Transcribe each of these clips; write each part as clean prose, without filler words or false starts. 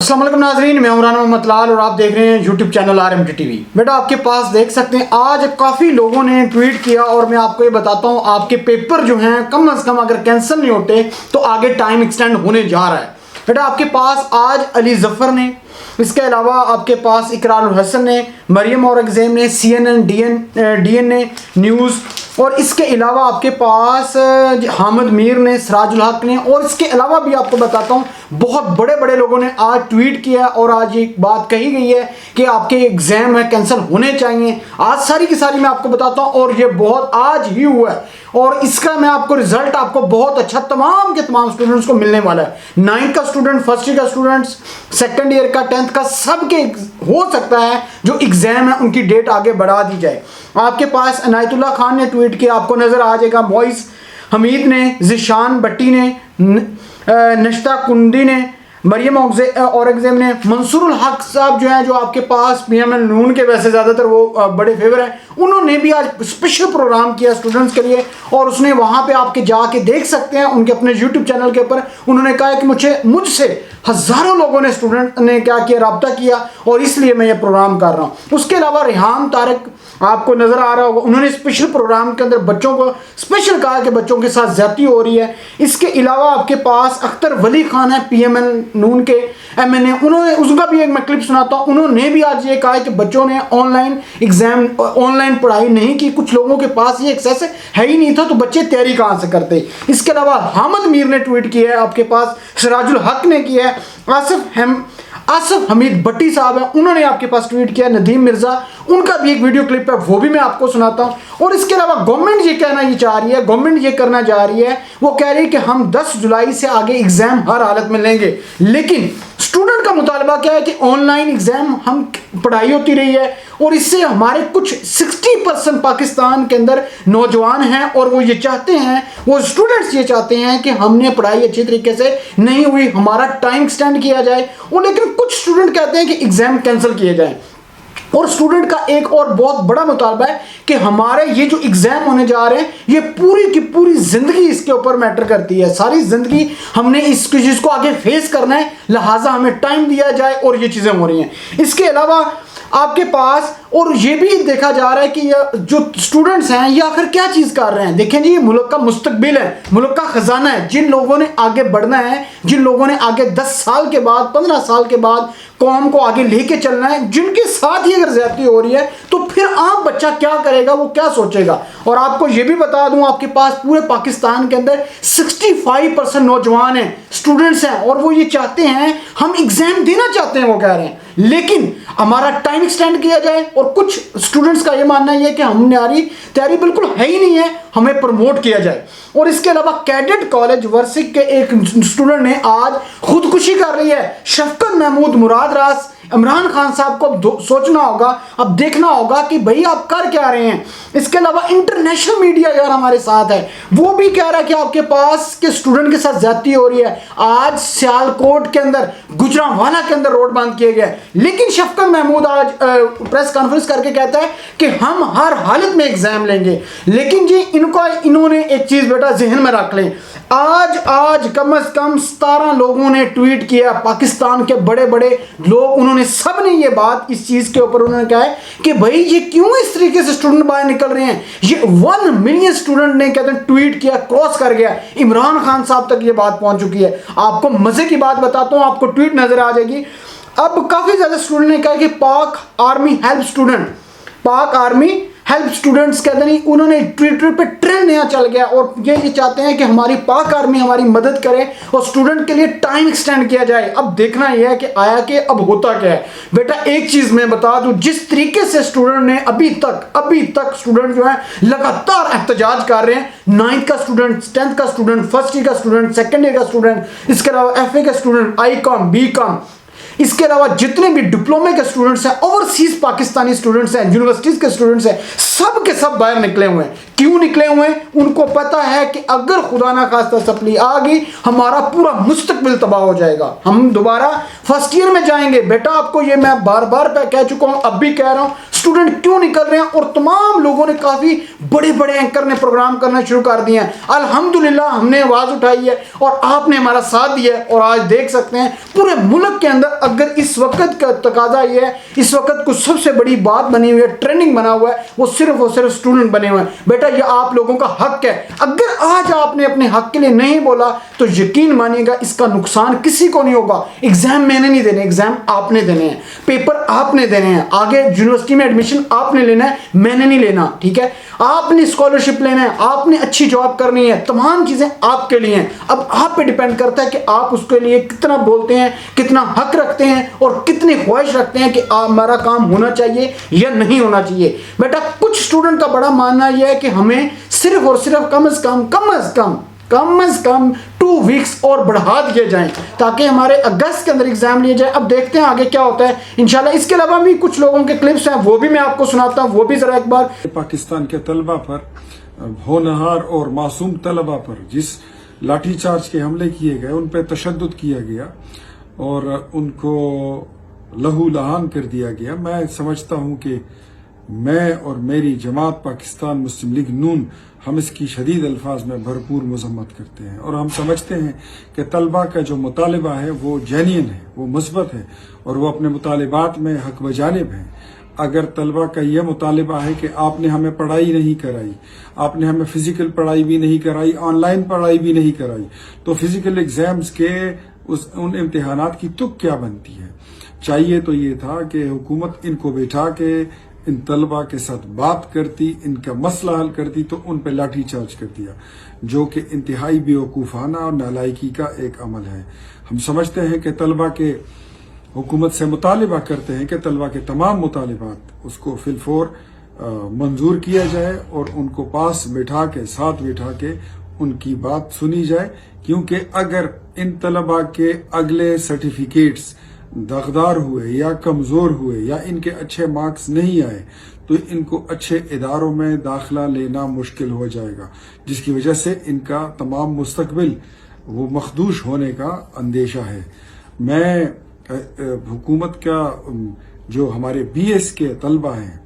अस्सलाम वालेकुम नाज़रीन, मैं उमरान मोहम्मद लाल और आप देख रहे हैं यूट्यूब चैनल RMT TV। बेटा आपके पास देख सकते हैं आज काफ़ी लोगों ने ट्वीट किया और मैं आपको ये बताता हूँ आपके पेपर जो हैं कम से कम अगर कैंसिल नहीं होते तो आगे टाइम एक्सटेंड होने जा रहा है। बेटा आपके पास आज अली जफ़र ने, इसके अलावा आपके पास इकरारुल हसन ने, मरियम औरंगज़ेब ने, CNN DNA न्यूज़ और इसके अलावा आपके पास हामिद मीर ने, सिराजुल हक ने और इसके अलावा भी आपको बताता हूँ बहुत बड़े बड़े लोगों ने आज ट्वीट किया और आज ये बात कही गई है कि आपके एग्ज़ाम है कैंसिल होने चाहिए। आज सारी की सारी मैं आपको बताता हूँ और ये बहुत आज ही हुआ है और इसका मैं आपको रिजल्ट आपको बहुत अच्छा तमाम के तमाम स्टूडेंट्स को मिलने वाला है। 9th का स्टूडेंट, फर्स्ट ईयर का स्टूडेंट्स, सेकंड ईयर का, 10th का, सबके हो सकता है जो एग्जाम है उनकी डेट आगे बढ़ा दी जाए। आपके पास अनायतुल्लाह खान ने ट्वीट किया, आपको नजर आ जाएगा, मॉइस हमीद ने, जिशान भट्टी ने, नश्ता कुंडी ने, मरियम औरंगज़ेब ने, मंसूरुल हक साहब जो हैं जो आपके पास PML नून के वैसे ज़्यादातर वो बड़े फेवर हैं, उन्होंने भी आज स्पेशल प्रोग्राम किया स्टूडेंट्स के लिए और उसने वहाँ पे आपके जाके देख सकते हैं उनके अपने YouTube चैनल के ऊपर। उन्होंने कहा है कि मुझसे हज़ारों लोगों ने, स्टूडेंट ने क्या किया, रब्ता किया और इसलिए मैं ये प्रोग्राम कर रहा हूँ। उसके अलावा रेहान तारिक आपको नज़र आ रहा होगा, उन्होंने स्पेशल प्रोग्राम के अंदर बच्चों को स्पेशल कहा कि बच्चों के साथ ज्यादती हो रही है। इसके अलावा आपके पास अख्तर वली खान है PML नून के MNA, उन्होंने उसका भी एक मैं क्लिप सुनाता हूँ। उन्होंने भी आज ये कहा है कि बच्चों ने ऑनलाइन एग्जाम, ऑनलाइन पढ़ाई नहीं की, कुछ लोगों के पास ये एक्सेस है ही नहीं था तो बच्चे तैयारी कहाँ से करते। इसके अलावा हामिद मीर ने ट्वीट किया है, आपके पास सिराजुल हक ने किया है, आसिफ हमीद भट्टी साहब हैं, उन्होंने आपके पास ट्वीट किया, नदीम मिर्जा, उनका भी एक वीडियो क्लिप है वो भी मैं आपको सुनाता हूं। और इसके अलावा गवर्नमेंट ये कहना ये चाह रही है, गवर्नमेंट ये करना चाह रही है, वो कह रही है कि हम 10 जुलाई से आगे एग्जाम हर हालत में लेंगे, लेकिन स्टूडेंट का मुतालबा क्या है कि ऑनलाइन एग्जाम हम पढ़ाई होती रही है और इससे हमारे कुछ 60% पाकिस्तान के अंदर नौजवान हैं और वो ये चाहते हैं, वो स्टूडेंट्स ये चाहते हैं कि हमने पढ़ाई अच्छी तरीके से नहीं हुई, हमारा टाइम एक्सटेंड किया जाए। और लेकिन कुछ स्टूडेंट कहते हैं कि एग्जाम कैंसिल किए जाए। और स्टूडेंट का एक और बहुत बड़ा मुतालबा है कि हमारे ये जो एग्जाम होने जा रहे हैं ये पूरी की पूरी जिंदगी इसके ऊपर मैटर करती है, सारी जिंदगी हमने इस चीज को आगे फेस करना है, लिहाजा हमें टाइम दिया जाए और ये चीजें हो रही हैं। इसके अलावा आपके पास और ये भी देखा जा रहा है कि ये जो स्टूडेंट्स हैं ये आखिर क्या चीज़ कर रहे हैं। देखें जी, ये मुल्क का मुस्तकबिल है, मुल्क का खजाना है। जिन लोगों ने आगे बढ़ना है, जिन लोगों ने आगे 10 साल के बाद, 15 साल के बाद कौम को आगे लेके चलना है, जिनके साथ ही अगर ज्यादती हो रही है तो फिर आम बच्चा क्या करेगा, वो क्या सोचेगा। और आपको ये भी बता दूं, आपके पास पूरे पाकिस्तान के अंदर 65% नौजवान हैं, स्टूडेंट्स हैं और वो ये चाहते हैं, हम एग्जाम देना चाहते हैं, वो कह रहे हैं, लेकिन हमारा टाइम एक्सटेंड किया जाए। और कुछ स्टूडेंट्स का ये मानना है कि हमारी तैयारी बिल्कुल है ही नहीं है, हमें प्रमोट किया जाए। और इसके अलावा कैडेट कॉलेज वर्सिक के एक स्टूडेंट ने आज खुदकुशी कर रही है। शफकत महमूद, मुराद रास, इमरान खान साहब को अब सोचना होगा, अब देखना होगा कि भाई आप कर क्या रहे हैं। इसके अलावा इंटरनेशनल मीडिया यार हमारे साथ है, वो भी कह रहा है कि आपके पास के स्टूडेंट के साथ ज्यादती हो रही है। आज सियालकोट के अंदर, गुजरांवाला के अंदर रोड बंद किए गए, लेकिन शफकत महमूद आज प्रेस कॉन्फ्रेंस करके कहता है कि हम हर हालत में एग्जाम लेंगे। लेकिन जी इन्होंने एक चीज बेटा जहन में रख लें, आज कम से कम 17 लोगों ने ट्वीट किया, पाकिस्तान के बड़े बड़े लोग, उन्होंने सब ने ये बात इस चीज के ऊपर उन्होंने कहा है कि भाई ये क्यों इस तरीके से स्टूडेंट बाहर निकल रहे हैं। ये 1 मिलियन स्टूडेंट ने कहते हैं ट्वीट किया, क्रॉस कर गया, इमरान खान साहब तक ये बात पहुंच चुकी है। आपको मजे की बात बताता हूं, आपको ट्वीट नजर आ जाएगी। अब काफी ज्यादा स्टूडेंट ने कहा कि पाक आर्मी हेल्प स्टूडेंट्स कहते नहीं, उन्होंने ट्विटर पे ट्रेंड नया चल गया और ये चाहते हैं कि हमारी पाक आर्मी हमारी मदद करे और स्टूडेंट के लिए टाइम एक्सटेंड किया जाए। अब देखना यह है कि आया कि अब होता क्या है। बेटा एक चीज मैं बता दूं, जिस तरीके से स्टूडेंट ने अभी तक स्टूडेंट जो है लगातार एहतजाज कर रहे हैं, 9th का स्टूडेंट, 10th का स्टूडेंट, फर्स्ट ईयर का स्टूडेंट, सेकेंड ईयर का स्टूडेंट, इसके अलावा FA का स्टूडेंट, ICOM, BCOM, इसके अलावा जितने भी डिप्लोमे के स्टूडेंट्स हैं, ओवरसीज पाकिस्तानी स्टूडेंट्स हैं, यूनिवर्सिटीज के स्टूडेंट्स हैं, सब के सब बाहर निकले हुए हैं। क्यों निकले हुए हैं? उनको पता है कि अगर खुदा ना खास्ता सप्ली आ गई, हमारा पूरा मुस्तकबिल तबाह हो जाएगा, हम दोबारा फर्स्ट ईयर में जाएंगे। बेटा आपको ये मैं बार बार कह चुका हूं, अब भी कह रहा हूं, स्टूडेंट क्यों निकल रहे हैं। और तमाम लोगों ने, काफी बड़े बड़े एंकर ने प्रोग्राम करना शुरू कर दिए हैं। अल्हम्दुलिल्लाह हमने आवाज उठाई है और आपने हमारा साथ दिया है। और आज देख सकते हैं पूरे मुल्क के अंदर, अगर इस वक्त का तकाजा ये है, इस वक्त कुछ सबसे बड़ी बात बनी हुई है, ट्रेंडिंग बना हुआ है, वो सिर्फ और सिर्फ स्टूडेंट बने हुए हैं। बेटा ये आप लोगों का हक है। अगर आज आपने अपने हक के लिए नहीं बोला तो यकीन मानिएगा इसका नुकसान किसी को नहीं होगा। एग्जाम मैंने नहीं देने, एग्जाम आपने देने हैं, पेपर आपने देने हैं, आगे यूनिवर्सिटी में एडमिशन आपने लेना है, मैंने नहीं लेना। ठीक है, आपने स्कॉलरशिप लेना है, आपने अच्छी जॉब करनी है, तमाम चीजें आपके लिए हैं। अब आप पे डिपेंड करता है कि आप उसके लिए कितना बोलते हैं, कितना हक रखते हैं और कितनी ख्वाहिश रखते हैं कि हमारा काम होना चाहिए या नहीं होना चाहिए। बेटा कुछ स्टूडेंट का बड़ा मानना यह है कि हमें सिर्फ और सिर्फ कम से कम 2 वीक्स और बढ़ा दिए जाएं ताकि हमारे अगस्त के अंदर एग्जाम लिए जाए। अब देखते हैं आगे क्या होता है इंशाल्लाह। इसके अलावा भी कुछ लोगों के क्लिप्स हैं, वो भी मैं आपको सुनाता हूं, वो भी जरा एक बार। पाकिस्तान के तलबा पर, होनहार और मासूम तलबा पर जिस लाठीचार्ज के हमले किए गए, उन पर तशद्दुद किया गया और उनको लहू लहान कर दिया गया। मैं समझता हूं कि मैं और मेरी जमात पाकिस्तान मुस्लिम लीग नून हम इसकी शदीद अल्फाज में भरपूर मजम्मत करते हैं और हम समझते हैं कि तलबा का जो मुतालिबा है वो जेन्युइन है, वो मुस्बत है और वो अपने मुतालिबात में हक बजानिब है। अगर तलबा का यह मुतालिबा है कि आपने हमें पढ़ाई नहीं कराई, आपने हमें फिजिकल पढ़ाई भी नहीं कराई, ऑनलाइन पढ़ाई भी नहीं कराई, तो फिजिकल एग्जाम्स के उन इम्तिहानात की तुक क्या बनती है। चाहिए तो ये था कि हुकूमत इनको बैठा के इन तलबा के साथ बात करती, इनका मसला हल करती, तो उन पर लाठी चार्ज कर दिया, जो कि इंतहाई बेवकूफ़ाना और नालायकी का एक अमल है। हम समझते हैं कि तलबा के हुकूमत से मुतालिबा करते हैं कि तलबा के तमाम मुतालिबात उसको फिलफोर मंजूर किया जाए और उनको पास बिठा के, साथ बिठा के उनकी बात सुनी जाए, क्योंकि अगर इन तलबा के अगले सर्टिफिकेट्स दागदार हुए या कमजोर हुए या इनके अच्छे मार्क्स नहीं आए तो इनको अच्छे इदारों में दाखिला लेना मुश्किल हो जाएगा, जिसकी वजह से इनका तमाम मुस्तकबिल वो मखदूश होने का अंदेशा है। मैं हुकूमत का जो हमारे BS के तलबा हैं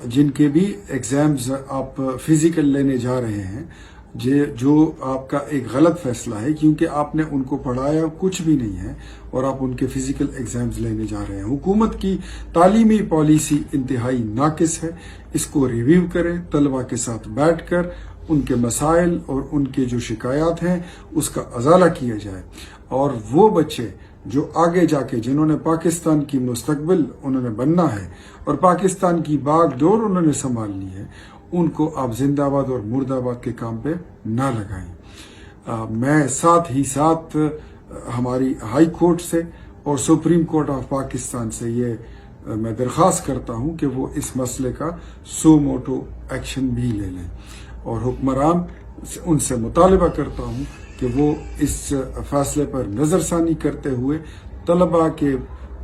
जिनके भी एग्जाम्स आप फिजिकल लेने जा रहे हैं, जो आपका एक गलत फैसला है, क्योंकि आपने उनको पढ़ाया कुछ भी नहीं है और आप उनके फिजिकल एग्जाम्स लेने जा रहे हैं। हुकूमत की तालीमी पॉलिसी इंतहाई नाकिस है, इसको रिव्यू करें, तलबा के साथ बैठकर उनके मसाइल और उनके जो शिकायत हैं उसका अजाला किया जाए और वो बच्चे जो आगे जाके जिन्होंने पाकिस्तान की मुस्तकबिल उन्होंने बनना है और पाकिस्तान की बागडोर उन्होंने संभालनी है, उनको आप जिंदाबाद और मुर्दाबाद के काम पे ना लगाएं। मैं साथ ही साथ हमारी हाई कोर्ट से और सुप्रीम कोर्ट ऑफ पाकिस्तान से ये मैं दरख्वास्त करता हूं कि वो इस मसले का सो मोटो एक्शन भी ले लें और हुक्मरान उनसे मुतालिबा करता हूं कि वो इस फैसले पर नजरसानी करते हुए तलबा के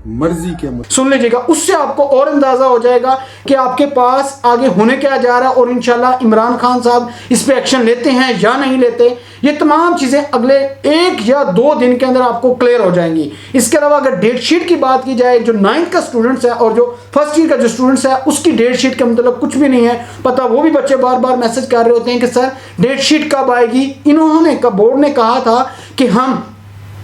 मर्जी के सुन लीजिएगा, उससे आपको और अंदाजा हो जाएगा कि आपके पास आगे होने क्या जा रहा है और इंशाल्लाह इमरान खान साहब इस पे एक्शन लेते हैं या नहीं लेते। ये तमाम चीजें अगले 1 या 2 दिन के अंदर आपको क्लियर हो जाएंगी। इसके अलावा अगर डेट शीट की बात की जाए, जो 9th का स्टूडेंट्स है और जो फर्स्ट ईयर का जो स्टूडेंट्स है उसकी डेट शीट का मतलब कुछ भी नहीं है पता। वो भी बच्चे बार बार मैसेज कर रहे होते हैं कि सर डेट शीट कब आएगी। इन्होंने बोर्ड ने कहा था कि हम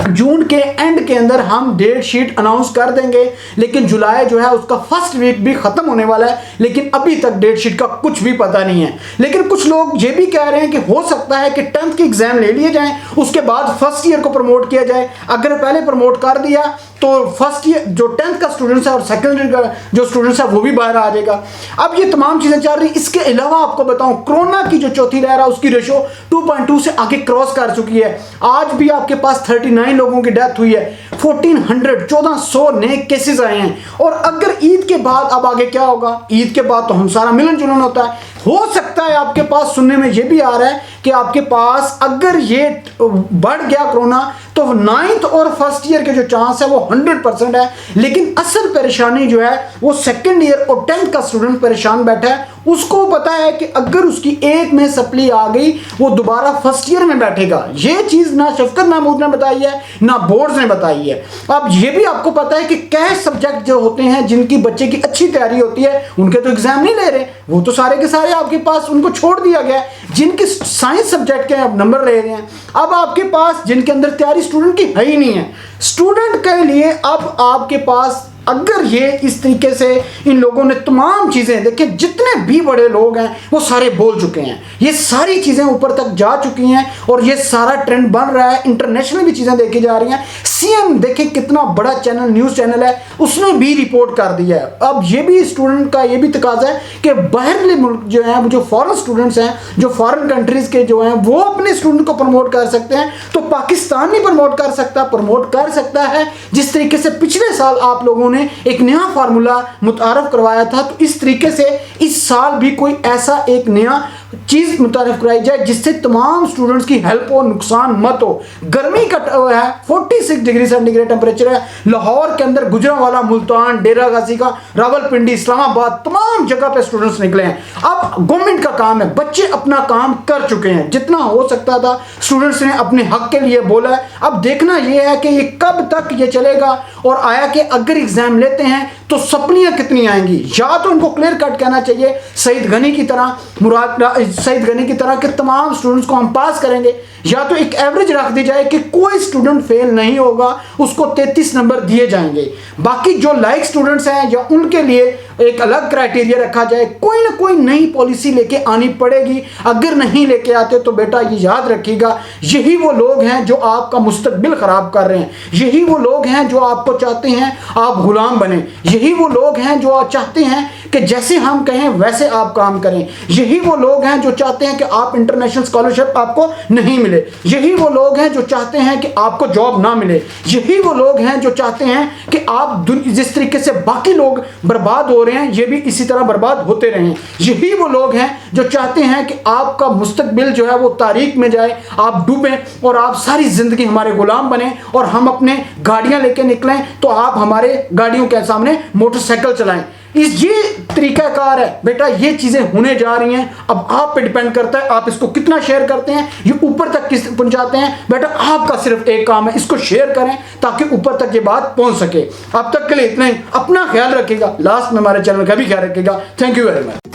जून के एंड के अंदर हम डेट शीट अनाउंस कर देंगे, लेकिन जुलाई जो है उसका फर्स्ट वीक भी खत्म होने वाला है, लेकिन अभी तक डेट शीट का कुछ भी पता नहीं है। लेकिन कुछ लोग ये भी कह रहे हैं कि हो सकता है कि 10th के एग्जाम ले लिए जाएं, उसके बाद फर्स्ट ईयर को प्रमोट किया जाए। अगर पहले प्रमोट कर दिया तो फर्स्ट ईयर जो 10th का स्टूडेंट्स है और सेकेंड ईयर का जो स्टूडेंट्स है वो भी बाहर आ जाएगा। अब ये तमाम चीजें चल रही। इसके अलावा आपको बताऊं, कोरोना की जो चौथी लहर है उसकी रेशो 2.2 से आगे क्रॉस कर चुकी है। आज भी आपके पास 39 लोगों की डेथ हुई है, 1400 नए केसेस आए हैं। और अगर ईद के बाद अब आगे क्या होगा, ईद के बाद तो हम सारा मिलन जुलन होता है। हो सकता है आपके पास सुनने में ये भी आ रहा है कि आपके पास अगर ये बढ़ गया कोरोना तो 9th और फर्स्ट ईयर के जो चांस है वो 100% है। लेकिन असल परेशानी जो है वो सेकंड ईयर और 10th का स्टूडेंट परेशान बैठा है, उसको पता है कि अगर उसकी एक में सप्ली आ गई वो दोबारा फर्स्ट ईयर में बैठेगा। ये चीज ना शफकत महमूद ने बताई है ना बोर्ड ने बताई है। अब ये भी आपको पता है कि कैश सब्जेक्ट जो होते हैं जिनकी बच्चे की अच्छी तैयारी होती है उनके तो एग्जाम नहीं ले रहे, वो तो सारे के सारे आपके पास उनको छोड़ दिया गया है। जिनके साइंस सब्जेक्ट के आप नंबर ले रहे हैं, अब आपके पास जिनके अंदर तैयारी स्टूडेंट की है ही नहीं है, स्टूडेंट के लिए अब आपके पास अगर ये इस तरीके से इन लोगों ने तमाम चीज़ें देखें, जितने भी बड़े लोग हैं वो सारे बोल चुके हैं, ये सारी चीज़ें ऊपर तक जा चुकी हैं और ये सारा ट्रेंड बन रहा है, इंटरनेशनल भी चीज़ें देखी जा रही हैं। सीएम देखें कितना बड़ा चैनल न्यूज़ चैनल है, उसने भी रिपोर्ट कर दिया है। अब ये भी स्टूडेंट का ये भी तकाजा है कि बाहरले मुल्क जो हैं, जो फॉरेन स्टूडेंट्स हैं, जो फॉरेन कंट्रीज़ के जो हैं वो अपने स्टूडेंट को प्रमोट कर सकते हैं, तो पाकिस्तान नहीं प्रमोट कर सकता? प्रमोट कर सकता है। जिस तरीके से पिछले साल आप लोगों ने एक नया फार्मूला मुतारफ करवाया था, तो इस तरीके से इस साल भी कोई ऐसा एक नया चीज मुतारफ कराई जाए जिससे तमाम स्टूडेंट्स की हेल्प हो, नुकसान मत हो। गर्मी का है 46 डिग्री सेंटीग्रेड टेम्परेचर है लाहौर के अंदर, गुजरांवाला, मुल्तान, डेरा गाजी का, रावलपिंडी, इस्लामाबाद, तमाम जगह पे स्टूडेंट्स निकले हैं। अब गवर्नमेंट का काम है, बच्चे अपना काम कर चुके हैं, जितना हो सकता था स्टूडेंट्स ने अपने हक के लिए बोला है। अब देखना यह है कि ये कब तक ये चलेगा और आया कि अगर एग्जाम लेते हैं तो सप्लियां कितनी आएंगी। या तो इनको क्लियर कट कहना चाहिए सईद गनी की तरह, सईद गनी की तरह कि तमाम स्टूडेंट्स को हम पास करेंगे, या तो एक एवरेज रख दी जाए कि कोई स्टूडेंट फेल नहीं होगा, उसको 33 नंबर दिए जाएंगे। बाकी जो लाइक स्टूडेंट्स हैं या उनके लिए एक अलग क्राइटेरिया रखा जाए। कोई ना कोई नई पॉलिसी लेके आनी पड़ेगी। अगर नहीं लेके आते तो बेटा ये याद रखिएगा, यही वो लोग हैं जो आपका मुस्तकबिल खराब कर रहे हैं, यही वो लोग हैं जो आपको चाहते हैं आप गुलाम बने, यही वो लोग हैं जो चाहते हैं कि जैसे हम कहें वैसे आप काम करें, यही वो लोग हैं जो चाहते हैं कि आप इंटरनेशनल स्कॉलरशिप आपको नहीं मिले, यही वो लोग हैं जो चाहते हैं कि आपको जॉब ना मिले, यही वो लोग हैं जो चाहते हैं कि आप जिस तरीके से बाकी लोग बर्बाद हो रहे हैं ये भी इसी तरह बर्बाद होते रहें। यही वो लोग हैं जो चाहते हैं कि आपका मुस्तकबिल जो है वो तारीख में जाए, आप डूबें और आप सारी जिंदगी हमारे गुलाम बने और हम अपने गाड़ियां लेके निकलें तो आप हमारे गाड़ियों के सामने मोटरसाइकिल चलाएं। ये तरीकाकार है बेटा, ये चीजें होने जा रही हैं। अब आप पे डिपेंड करता है आप इसको कितना शेयर करते हैं, ये ऊपर तक किस पहुंचाते हैं। बेटा आपका सिर्फ एक काम है, इसको शेयर करें ताकि ऊपर तक ये बात पहुंच सके। अब तक के लिए इतना ही, अपना ख्याल रखिएगा, लास्ट में हमारे चैनल का भी ख्याल रखिएगा। Thank you very much.